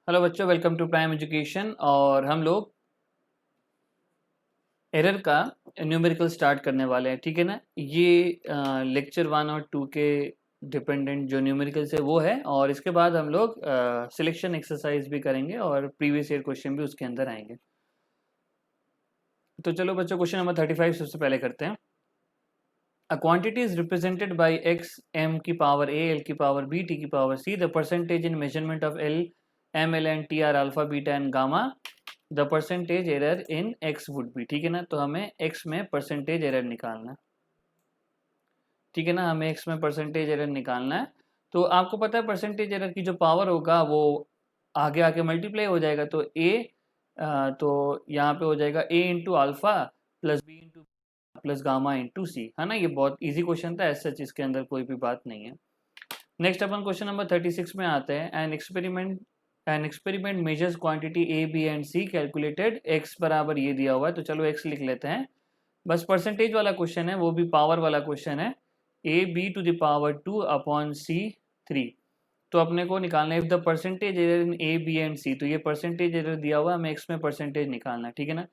Hello बच्चों, welcome to prime education. और हम लोग एरर का न्यूमेरिकल स्टार्ट करने वाले हैं, ठीक है ना। ये लेक्चर 1 और 2 के डिपेंडेंट जो न्यूमेरिकल्स है वो है, और इसके बाद हम लोग सिलेक्शन एक्सरसाइज भी करेंगे और प्रीवियस ईयर क्वेश्चन भी उसके अंदर आएंगे। तो चलो बच्चों, क्वेश्चन नंबर 35 सबसे पहले करते हैं। A quantity is represented by x m की पावर a, l की पावर b, t की power c. The percentage in measurement of l, m, l and t are alpha, beta and gamma. The percentage error in x would be, ठीक है ना। तो हमें x में percentage error निकालना है, ठीक है ना। हमें x में परसेंटेज एरर निकालना है। तो आपको पता है परसेंटेज एरर की जो पावर होगा वो आगे आके मल्टीप्लाई हो जाएगा। तो तो यहाँ पे हो जाएगा a into alpha plus b into plus gamma into C, है ना। ये बहुत इजी क्वेश्चन था, ऐसा इसके अंदर कोई भी बात नहीं है। नेक्स्ट अपन क्वेश्चन नंबर 36 में आते हैं। An experiment measures quantity A B and C calculated X बराबर ये दिया हुआ है। तो चलो एक्स लिख लेते हैं। बस परसेंटेज वाला क्वेश्चन है, वो भी पावर वाला क्वेश्चन है। A B to the power 2 upon C 3। तो अपने को निकालना है if the percentage error in A B and C. तो ये परसेंटेज एरर दिया हुआ है, हमें एक्स में परसेंटेज निकालना है, ठीक है ना।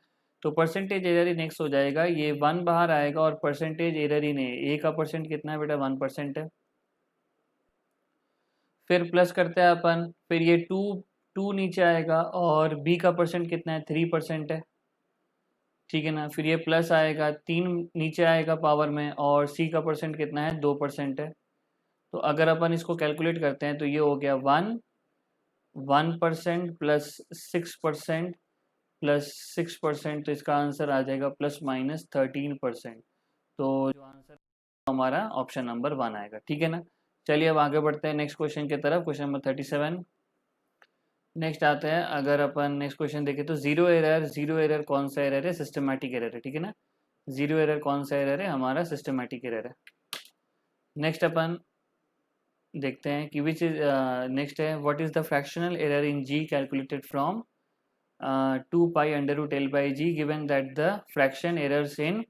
तो परसेंटेज एरर इन एक्स हो जाएगा, ये 1 बाहर आएगा, और परसेंटेज एरर इन ए का परसेंट कितना है बेटा, 1% है। फिर प्लस करते हैं अपन, फिर ये 2 नीचे आएगा, और बी का परसेंट कितना है, 3% है, ठीक है ना। फिर ये प्लस आएगा, 3 नीचे आएगा पावर में, और सी का परसेंट कितना है, 2% है। तो अगर अपन इसको कैलकुलेट करते हैं तो ये हो गया 1% प्लस 6% प्लस 6%। तो इसका आंसर आ जाएगा प्लस माइनस 13%। तो जो आंसर हमारा ऑप्शन नंबर 1 आएगा, ठीक है ना। चलिए अब आगे बढ़ते हैं नेक्स्ट क्वेश्चन की तरफ, क्वेश्चन नंबर 37। नेक्स्ट आते हैं, अगर अपन नेक्स्ट क्वेश्चन देखें तो जीरो एरर कौन सा एरर है, सिस्टमैटिक एरर है, ठीक है ना। जीरो एरर कौन सा एरर है, हमारा सिस्टमैटिक एरर है। नेक्स्ट अपन देखते हैं कि विच इज नेक्स्ट है, what is the fractional error in G calculated from 2 pi under root L by G given that the fraction errors in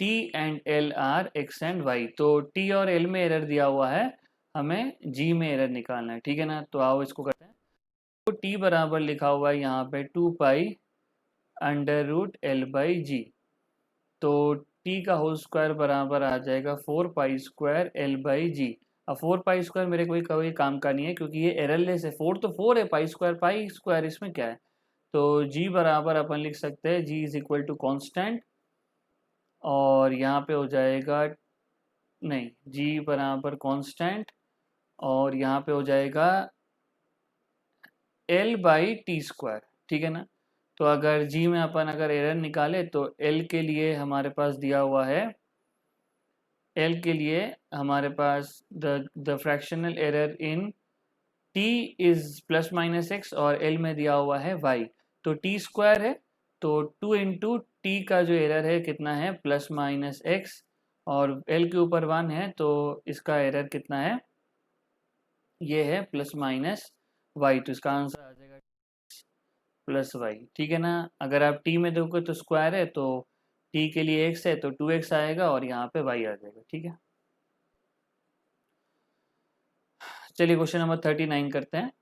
T and L are X and Y. तो T और L में error दिया हुआ है, हमें जी में error निकालना है, ठीक है ना। तो आओ इसको करते हैं। तो टी बराबर लिखा हुआ है यहाँ पे 2 pi under root L by G. तो टी का होल स्क्वायर बराबर आ जाएगा 4 pi square L by G. अब 4 पाई स्क्वायर मेरे कोई काम का नहीं है, क्योंकि ये एररलेस है। 4 तो 4 है, पाई स्क्वायर इसमें क्या है। तो जी बराबर अपन लिख सकते हैं, जी इज इक्वल टू कॉन्स्टेंट, और यहाँ पे हो जाएगा, नहीं, जी बराबर कॉन्स्टेंट, और यहाँ पे हो जाएगा एल बाई टी स्क्वायर, ठीक है ना। तो अगर जी में अपन अगर एरर निकाले तो एल के लिए हमारे पास दिया हुआ है, एल के लिए हमारे पास the fractional error in T is plus minus X, और एल में दिया हुआ है वाई। तो टी स्क्वायर है, तो 2 इंटू टी का जो एरर है कितना है, प्लस माइनस एक्स, और एल के ऊपर 1 है, तो इसका एरर कितना है, ये है प्लस माइनस वाई। तो इसका आंसर आ जाएगा प्लस वाई, ठीक है ना। अगर आप टी में देखोगे तो स्क्वायर है, तो टी के लिए एक्स है तो 2x आएगा, और यहाँ पे वाई आ जाएगा, ठीक है। चलिए क्वेश्चन नंबर 39 करते हैं।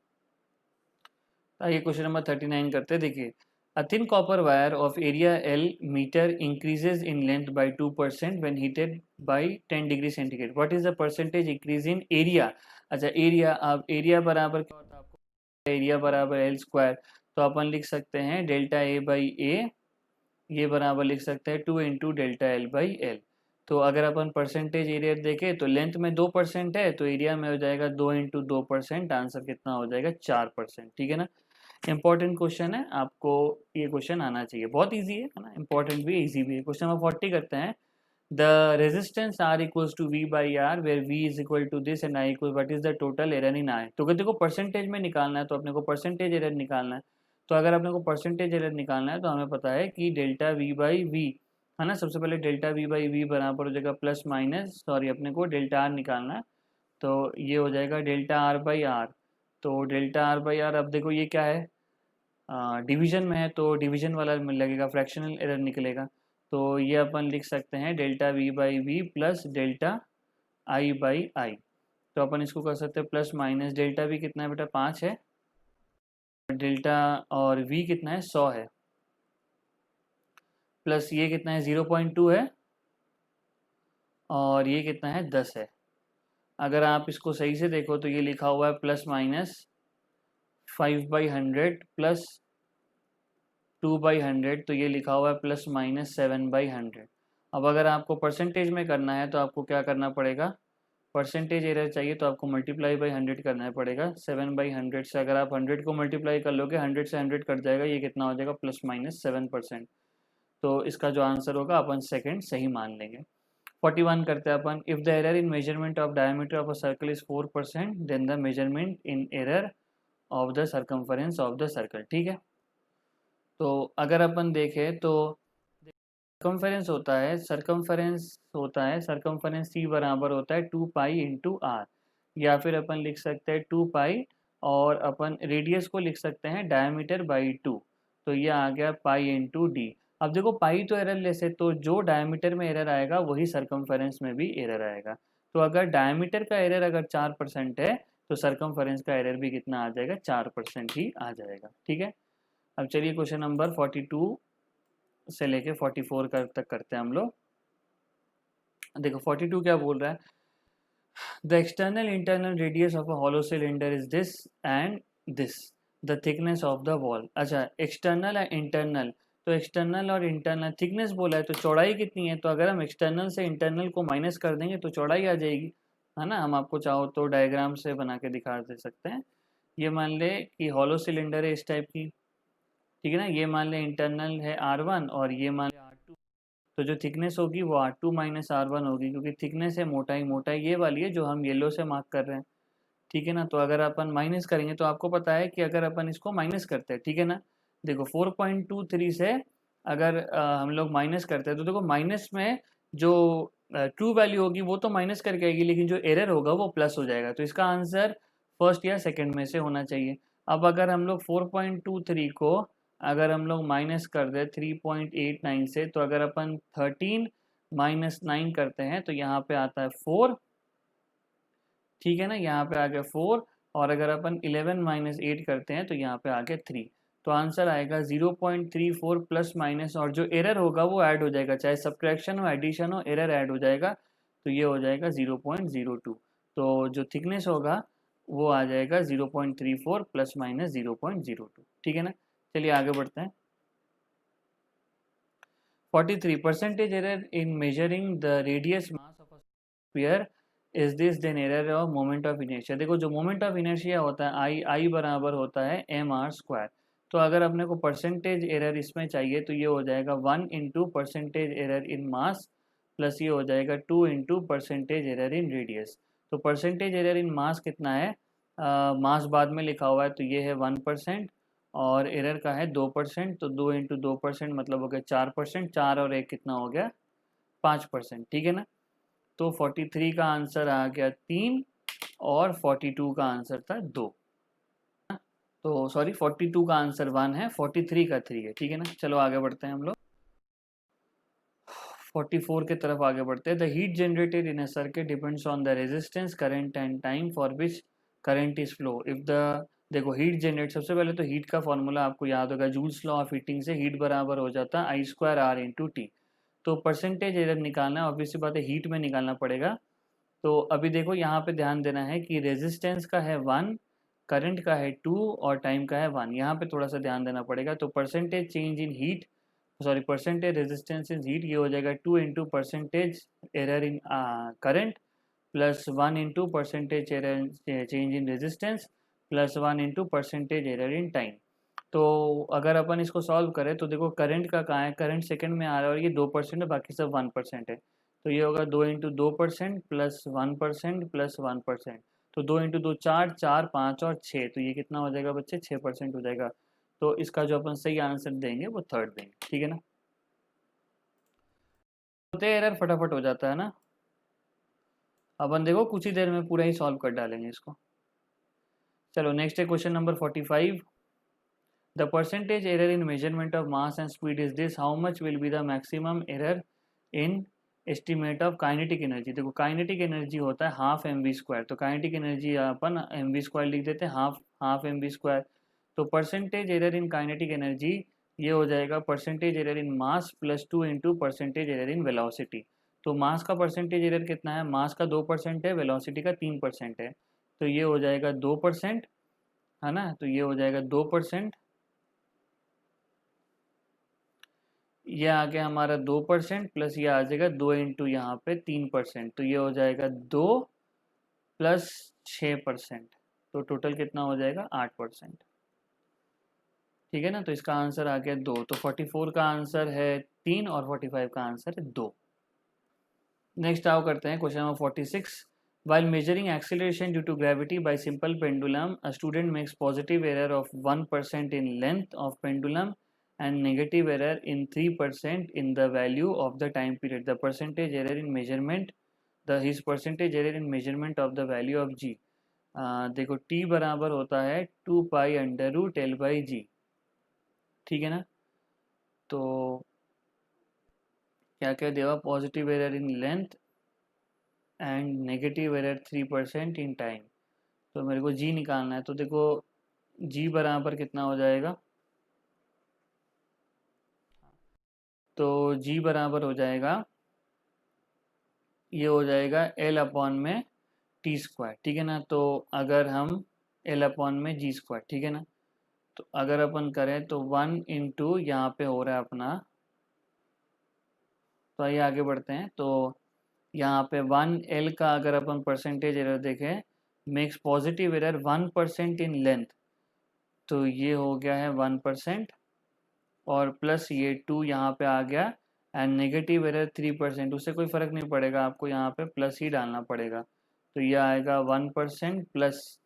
आइए क्वेश्चन नंबर 39 करते हैं। देखिए, a thin copper wire of area L metre increases in length by 2% when heated by 10 degree centigrade. What is the percentage increase in area. अच्छा, एरिया, अब एरिया बराबर क्या होता है आपको, एरिया बराबर एल स्क्वायर। तो अपन लिख सकते हैं डेल्टा ए बाई ए, ये बराबर लिख सकते हैं 2 into delta L by L. तो अगर अपन परसेंटेज एरिया देखें तो लेंथ में 2% है, तो एरिया में हो जाएगा 2 इंटू 2%। आंसर कितना हो जाएगा, 4%, ठीक है ना। इंपॉर्टेंट क्वेश्चन है, आपको ये क्वेश्चन आना चाहिए, बहुत इजी है ना, इंपॉर्टेंट भी है, इजी भी है। क्वेश्चन नंबर 40 करते हैं। The resistance R equals to V by R where V is equal to this and I equal, what is the total error in I. तो देखो परसेंटेज में निकालना है, तो अपने को परसेंटेज एरर निकालना है। तो अगर अपने को परसेंटेज एरर निकालना है तो हमें पता है कि डेल्टा वी बाई वी, है ना। सबसे पहले डेल्टा वी बाई वी बराबर हो जाएगा प्लस माइनस, सॉरी, अपने को डेल्टा आर निकालना है। तो ये हो जाएगा डेल्टा आर बाई आर। तो डेल्टा आर बाई आर, अब देखो ये क्या है, डिवीजन में है, तो डिवीजन वाला लगेगा, फ्रैक्शनल एरर निकलेगा। तो ये अपन लिख सकते हैं delta V by V plus delta I by I. तो अपन इसको कर सकते हैं प्लस माइनस, डेल्टा वी कितना है बेटा, 5 है, डेल्टा और v कितना है 100 है, प्लस ये कितना है 0.2 है, और ये कितना है 10 है। अगर आप इसको सही से देखो तो ये लिखा हुआ है प्लस माइनस 5/100 प्लस 2/100, तो ये लिखा हुआ है प्लस माइनस 7/100। अब अगर आपको परसेंटेज में करना है तो आपको क्या करना पड़ेगा, परसेंटेज एरर चाहिए तो आपको मल्टीप्लाई बाई 100 करना पड़ेगा। 7/100 से अगर आप 100 को मल्टीप्लाई कर लोगे, 100 से 100 कट जाएगा, ये कितना हो जाएगा प्लस माइनस 7%। तो इसका जो आंसर होगा अपन सेकंड सही मान लेंगे। 41 करते हैं अपन। If the error in measurement of diameter of a circle is 4%, then the measurement in error of the circumference of the circle. ठीक है, तो अगर अपन देखें तो सर्कमफरेंस होता है सर्कमफरेंस सी बराबर होता है 2 पाई इंटू आर, या फिर अपन लिख सकते हैं 2 पाई, और अपन रेडियस को लिख सकते हैं डायमीटर बाई 2, तो ये आ गया पाई इंटू डी। अब देखो पाई तो एरर लेस है, तो जो डायमीटर में एरर आएगा वही सर्कमफरेंस में भी एरर आएगा। तो अगर डायमीटर का एरर अगर 4% है तो सर्कमफरेंस का एरर भी कितना आ जाएगा, 4% ही आ जाएगा। ठीक है, अब चलिए क्वेश्चन नंबर 42 से लेके 44 तक करते हैं हम लोग। देखो 42 क्या बोल रहा है, the external internal radius of a hollow cylinder is this and this, the thickness of the wall. अच्छा, एक्सटर्नल है इंटरनल, तो एक्सटर्नल और इंटरनल थिकनेस बोला है, तो चौड़ाई कितनी है, तो अगर हम एक्सटर्नल से इंटरनल को माइनस कर देंगे तो चौड़ाई आ जाएगी, है ना। हम आपको चाहो तो डायग्राम से बना के दिखा दे सकते हैं। ये मान ले कि हॉलो सिलेंडर है इस टाइप की, ठीक है ना, ये मान ले इंटरनल है R1 और ये मान ले R2, तो जो थिकनेस होगी वो R2 माइनस R1 होगी, क्योंकि थिकनेस है मोटाई, मोटाई ये वाली है जो हम येलो से मार्क कर रहे हैं। ठीक है ना, तो अगर अपन माइनस करेंगे तो आपको पता है कि अगर अपन इसको माइनस करते हैं, ठीक है ना, देखो 4.23 से अगर हम लोग माइनस करते हैं तो देखो माइनस में जो ट्रू वैल्यू होगी वो तो माइनस करके आएगी, लेकिन जो एरर होगा वो प्लस हो जाएगा, तो इसका आंसर फर्स्ट या सेकंड में से होना चाहिए। अब अगर हम लोग 4.23 को अगर हम लोग माइनस कर दे 3.89 से, तो अगर अपन 13 माइनस 9 करते हैं तो यहाँ पे आता है 4, ठीक है ना, यहाँ पे आ गया 4, और अगर अपन 11 माइनस 8 करते हैं तो यहाँ पे आ गया 3, तो आंसर आएगा 0.34 प्लस माइनस, और जो एरर होगा वो ऐड हो जाएगा, चाहे सब्ट्रैक्शन हो एडिशन हो, एरर ऐड हो जाएगा, तो ये हो जाएगा 0.02। तो जो थिकनेस होगा वो आ जाएगा 0.34 प्लस माइनस 0.02। ठीक है ना, चलिए आगे बढ़ते हैं। 43 percentage error in measuring the radius mass of a sphere is this then error of moment of inertia. देखो जो मोमेंट ऑफ इनर्शिया होता है आई बराबर होता है mr², तो अगर अपने को परसेंटेज एरर इसमें चाहिए तो ये हो जाएगा 1 इंटू परसेंटेज एरर इन मास प्लस ये हो जाएगा 2 इंटू परसेंटेज एरर इन रेडियस। तो परसेंटेज एरर इन मास कितना है, मास बाद में लिखा हुआ है, तो ये है 1%, और एरर का है 2%, तो 2 इंटू 2% मतलब हो गया 4%, 4 और 1 कितना हो गया 5%। ठीक है ना, तो 43 का आंसर आ गया 3 और 42 का आंसर था 2। तो सॉरी 42 का आंसर 1 है, 43 का 3 है। ठीक है ना, चलो आगे बढ़ते हैं हम लोग 44 के तरफ आगे बढ़ते हैं। The heat generated in a circuit depends on the resistance, current and time for which current is flow. If the देखो हीट जनरेट, सबसे पहले तो हीट का फॉर्मूला आपको याद होगा, जूल्स लॉ ऑफ हीटिंग से हीट बराबर हो जाता है I²R इंटू टी। तो परसेंटेज एरर निकालना है, ऑब्वियसली बात है हीट में निकालना पड़ेगा। तो अभी देखो यहाँ पे ध्यान देना है कि रेजिस्टेंस का है 1, करंट का है 2 और टाइम का है 1, यहाँ पे थोड़ा सा ध्यान देना पड़ेगा। तो percentage change in heat, sorry percentage resistance in heat, ये हो जाएगा 2 into percentage error in current plus 1 into percentage error change in resistance plus 1 into percentage error in time. तो अगर अपन इसको सॉल्व करें तो देखो करंट का कहाँ है, करंट सेकंड में आ रहा है और ये 2% है, बाकी सब 1% है, तो ये होगा 2 इंटू 2% प्लस 1% प्लस 1%, तो 2 इंटू 2 4, 4 5 और 6, तो ये कितना हो जाएगा बच्चे 6% हो जाएगा। तो इसका जो अपन सही आंसर देंगे वो थर्ड देंगे। ठीक है ना, होते एरर फटाफट हो जाता है ना। अपन देखो कुछ ही देर में पूरा ही सॉल्व कर डालेंगे इसको। चलो नेक्स्ट है question number 45। The percentage error in measurement of mass and speed is this. How much will be the maximum error in estimate of kinetic energy? देखो kinetic energy होता है हाफ mv स्क्वायर, तो kinetic energy अपन mv square लिख देते हैं, half mv square. तो percentage error in kinetic energy ये हो जाएगा percentage error in mass plus 2 into percentage error in velocity. तो मास का परसेंटेज एरर कितना है, मास का 2% है, वेलोसिटी का 3% है, तो ये हो जाएगा 2%, है ना, तो ये हो जाएगा 2%, ये आ गया हमारा 2% प्लस ये आ जाएगा 2 इंटू यहाँ पे 3%, तो ये हो जाएगा 2 प्लस 6%, तो टोटल कितना हो जाएगा 8%। ठीक है ना, तो इसका आंसर आ गया 2, तो 44 का आंसर है 3 और 45 का आंसर है 2। नेक्स्ट आओ करते हैं question number 46। While measuring acceleration due to gravity by simple pendulum, a student makes positive error of 1% in length of pendulum and negative error in 3% in the value of the time period. The percentage error in measurement, his percentage error in measurement of the value of g. देखो t बराबर होता है 2 pi under root L by G. ठीक है ना, तो क्या क्या देगा, positive error in length and negative error 3% in time. तो मेरे को जी निकालना है, तो देखो जी बराबर कितना हो जाएगा, तो जी बराबर हो जाएगा, ये हो जाएगा एल अपॉन में टी स्क्वायर। ठीक है ना, तो अगर हम एल अपॉन में जी स्क्वायर, ठीक है ना, तो अगर अपन करें तो 1 इंटू यहाँ पे हो रहा है अपना, तो आइए आगे बढ़ते हैं। तो यहाँ पे 1 एल का अगर अपन परसेंटेज एरर देखें, makes positive error 1% in length, तो ये हो गया है 1%, और प्लस ये 2 यहाँ पे आ गया, एंड नेगेटिव एरर 3%, उससे कोई फ़र्क नहीं पड़ेगा, आपको यहाँ पे प्लस ही डालना पड़ेगा, तो ये आएगा 1% प्लस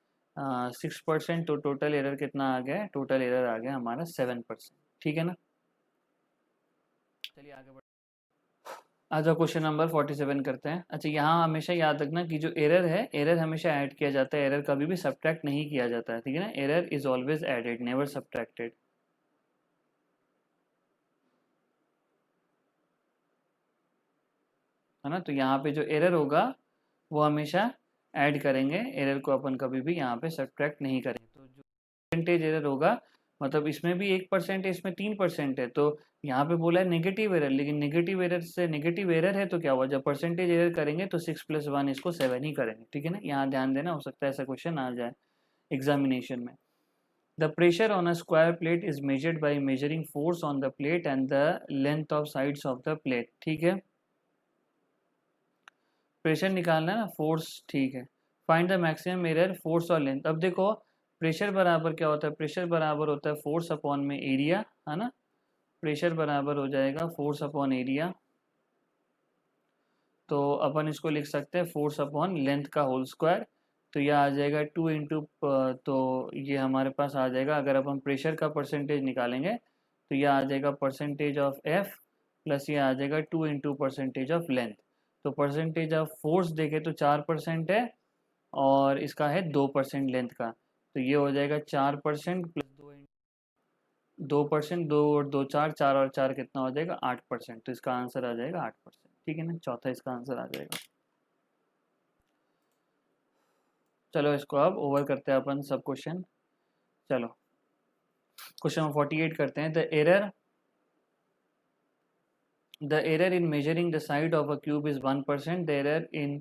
6%, तो टोटल एरर कितना आ गया, टोटल एरर आ गया हमारा 7%। ठीक है ना, चलिए आगे बढ़, आज क्वेश्चन नंबर 47 करते हैं। अच्छा, यहाँ हमेशा याद रखना कि जो एरर है, एरर हमेशा ऐड किया जाता है, एरर कभी भी सब्ट्रैक्ट नहीं किया जाता है। ठीक है ना, error is always added, never subtracted. है ना, तो यहाँ पे जो एरर होगा वो हमेशा ऐड करेंगे, एरर को अपन कभी भी यहाँ पे सब्ट्रैक्ट नहीं करेंगे। तो जो परसेंटेज एरर होगा, मतलब इसमें भी 1% है, इसमें 3% है, तो यहाँ पे बोला है नेगेटिव एरर, लेकिन नेगेटिव एरर से नेगेटिव एरर है तो क्या हुआ, जब परसेंटेज एरर करेंगे तो 6 + 1 इसको 7 ही करेंगे। ठीक है ना, यहाँ ध्यान देना, हो सकता है ऐसा क्वेश्चन आ जाए एग्जामिनेशन में। The pressure on a square plate is measured by measuring force on the plate and the length of sides of the plate. ठीक है, प्रेशर निकालना है ना, फोर्स, ठीक है। Find the maximum error, force और लेंथ। अब देखो प्रेशर बराबर क्या होता है, प्रेशर बराबर होता है फोर्स अपॉन में एरिया, है ना, प्रेशर बराबर हो जाएगा फोर्स अपॉन एरिया, तो अपन इसको लिख सकते हैं फोर्स अपॉन लेंथ का होल स्क्वायर, तो यह आ जाएगा 2 इंटू, तो ये हमारे पास आ जाएगा, अगर अपन प्रेशर का परसेंटेज निकालेंगे तो यह आ जाएगा परसेंटेज ऑफ एफ प्लस ये आ जाएगा 2 इंटू परसेंटेज ऑफ लेंथ। तो परसेंटेज ऑफ फोर्स देखे तो 4% है, और इसका है 2% लेंथ का, तो ये हो जाएगा 4% प्लस 2%, 2 और 2 4, 4 और 4 कितना हो जाएगा 8%, तो इसका आंसर आ जाएगा 8%। ठीक है ना, चौथा इसका आंसर आ जाएगा। चलो इसको अब ओवर करते हैं अपन सब क्वेश्चन। चलो क्वेश्चन नंबर 48 करते हैं। The error in measuring the side of a cube is 1%, the error in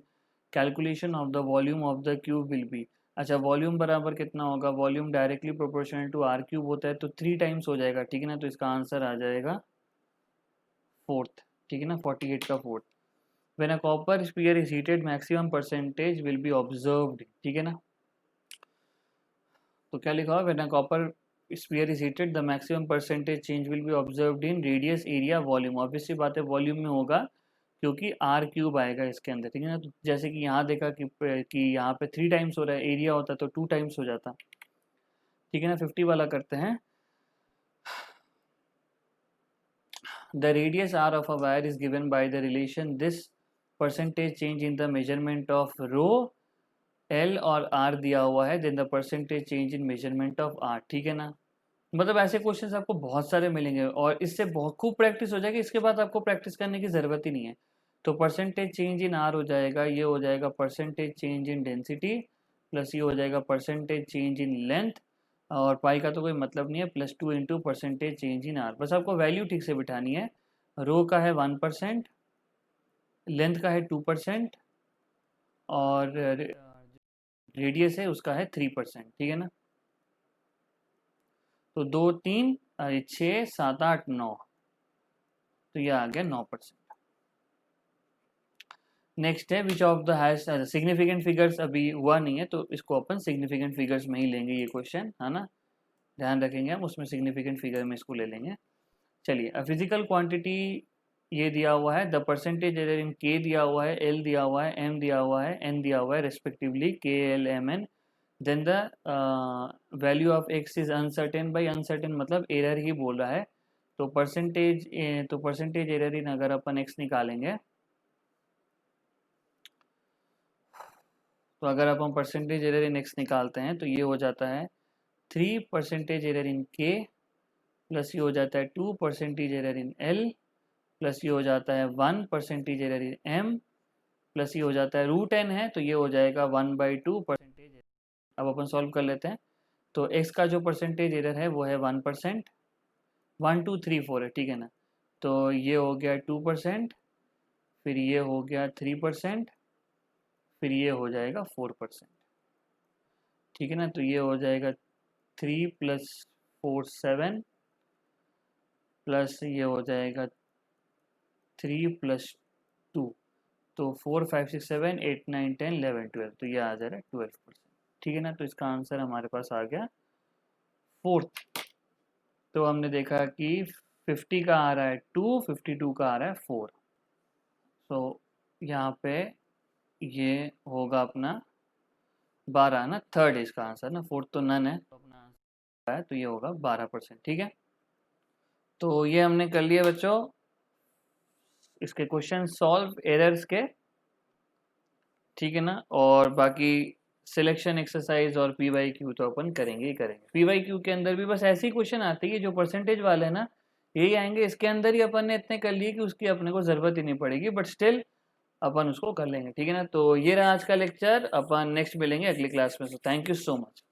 calculation of the volume of the cube will be. अच्छा, वॉल्यूम बराबर कितना होगा, volume directly proportional to R cube होता है, तो 3 times हो जाएगा। ठीक है ना, तो इसका आंसर आ जाएगा 4th। ठीक है ना, 48 का 4th। When a copper sphere is heated maximum percentage will be observed. ठीक है ना, तो क्या लिखा हुआ, when a copper sphere is heated the maximum percentage change will be observed in radius, area, volume. Obviously बात है वॉल्यूम में होगा, क्योंकि आर क्यूब आएगा इसके अंदर। ठीक है ना, तो जैसे कि यहाँ देखा कि यहाँ पे 3 टाइम्स हो रहा है, एरिया होता तो 2 टाइम्स हो जाता। ठीक है ना, 50 वाला करते हैं। The radius R of a wire is given by the relation this percentage change in the measurement of rho, L और आर दिया हुआ है, then the percentage change in measurement of R. ठीक है ना, मतलब ऐसे क्वेश्चंस आपको बहुत सारे मिलेंगे, और इससे बहुत खूब प्रैक्टिस हो जाएगी, इसके बाद आपको प्रैक्टिस करने की ज़रूरत ही नहीं है। तो परसेंटेज चेंज इन आर हो जाएगा, ये हो जाएगा परसेंटेज चेंज इन डेंसिटी, प्लस ये हो जाएगा परसेंटेज चेंज इन लेंथ, और पाई का तो कोई मतलब नहीं है, +2 into percentage change in are. बस आपको वैल्यू ठीक से बिठानी है। रो का है 1%, लेंथ का है 2%, और रेडियस है उसका है 3%, ठीक है ना। तो 2 3 6 7 8 9, तो यह आ गया 9%। नेक्स्ट है which of the has significant figures, अभी हुआ नहीं है तो इसको अपन सिग्निफिकेंट फिगर्स में ही लेंगे ये क्वेश्चन, है ना, ध्यान रखेंगे हम, उसमें सिग्निफिकेंट फिगर में इसको ले लेंगे। चलिए, फिजिकल क्वांटिटी ये दिया हुआ है, द परसेंटेज एरर इन के दिया हुआ है, एल दिया हुआ है, एम दिया हुआ है, एन दिया हुआ है respectively, K L M N. Then the value of X is uncertain, by uncertain मतलब एरर ही बोल रहा है। तो परसेंटेज एरर इन अगर अपन एक्स निकालेंगे, तो अगर अपन परसेंटेज एरर इन एक्स निकालते हैं तो ये हो जाता है 3% एरर इन के, प्लस ये हो जाता है 2% एरर इन एल, प्लस ये हो जाता है 1% एरर इन एम, प्लस ये हो जाता है √n है तो ये हो जाएगा 1/2%। अब अपन सॉल्व कर लेते हैं। तो x का जो परसेंटेज एरर है वो है 1%, 1 2 3 4 है, ठीक है ना। तो ये हो गया 2%, फिर ये हो गया 3%, फिर ये हो जाएगा 4%, ठीक है ना। तो ये हो जाएगा 3 + 4 7, प्लस ये हो जाएगा 3 + 2, तो 4 5 6 7 8 9 10 11 12, तो ये आ जा रहा है 12%, ठीक है ना। तो इसका आंसर हमारे पास आ गया 4th। तो हमने देखा कि 50 का आ रहा है 2, 52 का आ रहा है 4। तो यहाँ पे ये होगा अपना 12 ना, थर्ड है इसका आंसर ना, फोर्थ तो नन है, तो अपना आंसर है, तो ये होगा 12%, ठीक है। तो ये हमने कर लिया बच्चों इसके क्वेश्चन सॉल्व एरर्स के, ठीक है ना। और बाकी सिलेक्शन एक्सरसाइज और PYQ तो अपन करेंगे ही करेंगे। PYQ के अंदर भी बस ऐसे ही क्वेश्चन आते हैं, जो परसेंटेज वाले हैं ना यही आएंगे। इसके अंदर ही अपन ने इतने कर लिए कि उसकी अपने को ज़रूरत ही नहीं पड़ेगी, बट स्टिल अपन उसको कर लेंगे, ठीक है ना। तो ये रहा आज का लेक्चर, अपन नेक्स्ट मिलेंगे अगली क्लास में। So thank you so much.